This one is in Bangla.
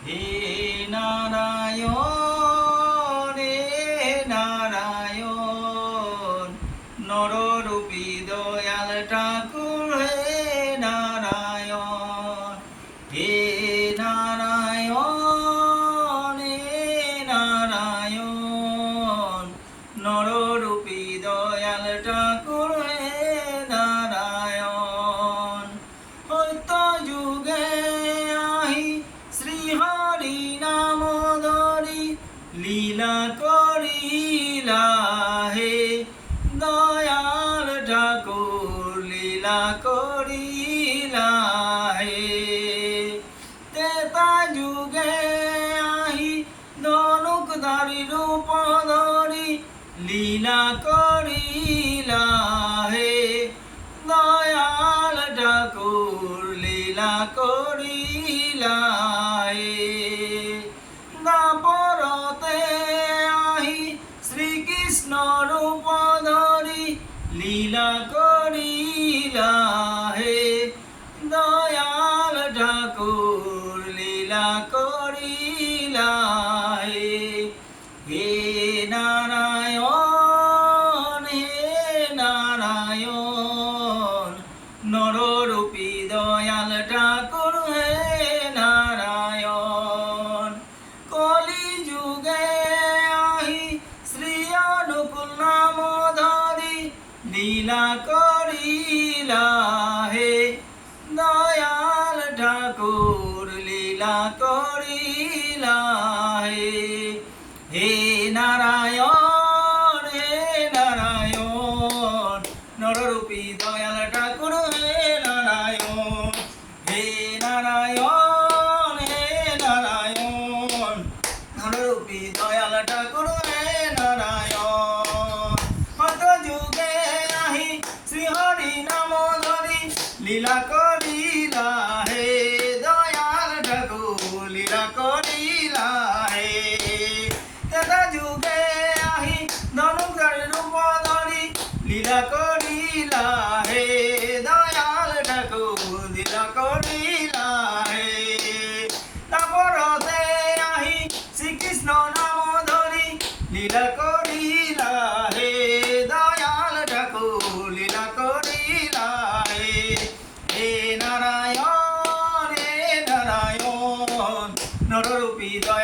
হে নারায়ণ হে নারায়ণ নররূপী দয়াল ঠাকুর হে নারায়ণ হে নারায়ণ হে নারায়ণ নররূপী দয়াল ঠাকুর হে নারায়ণ হইত যুগে আহি শ্রীহরি নাম ধরি লীলা করিলা হে দয়াল ঠাকুর লীলা করিলা হে তেতা যুগে আহি ধনুকধারী রূপ ধরি লীলা করিলা হে দয়াল ঠাকুর লীলা করিলা হে দাপরতে আহি শ্রীকৃষ্ণ রূপ ধরি লীলা করিলা হে দয়াল ঠাকুর লীলা করিলা হে হে নারায়ণ হে নারায়ণ নররূপী দয়াল ঠাকুর হে নারায়ণ কলি যুগে আহি শ্রী অনুকূল নাম ধরি লীলা করিলা হে দয়াল ঠাকুর লীলা করিলা হে হে নারায়ণ নররূপী দয়াল ঠাকুর হে নারায়ণ হে নারায়ণ নররূপী দয়াল ঠাকুর হে নারায়ণ কত যুগে আহি শ্রীহরি নাম ধরি লীলা করিলা হে দয়াল ঠাকুর লীলা করিলা হে তেতা যুগে আহি ধনুকধারী রূপ ধরি লীলা করিলা হে দয়াল ঠাকুর লীলা করিলা হে তারপরতে আহি শ্রীকৃষ্ণ নাম ধরি লীলা করিলা হে দয়াল ঠাকুর লীলা করিলা হে হে নারায়ণ নররূপী দয়াল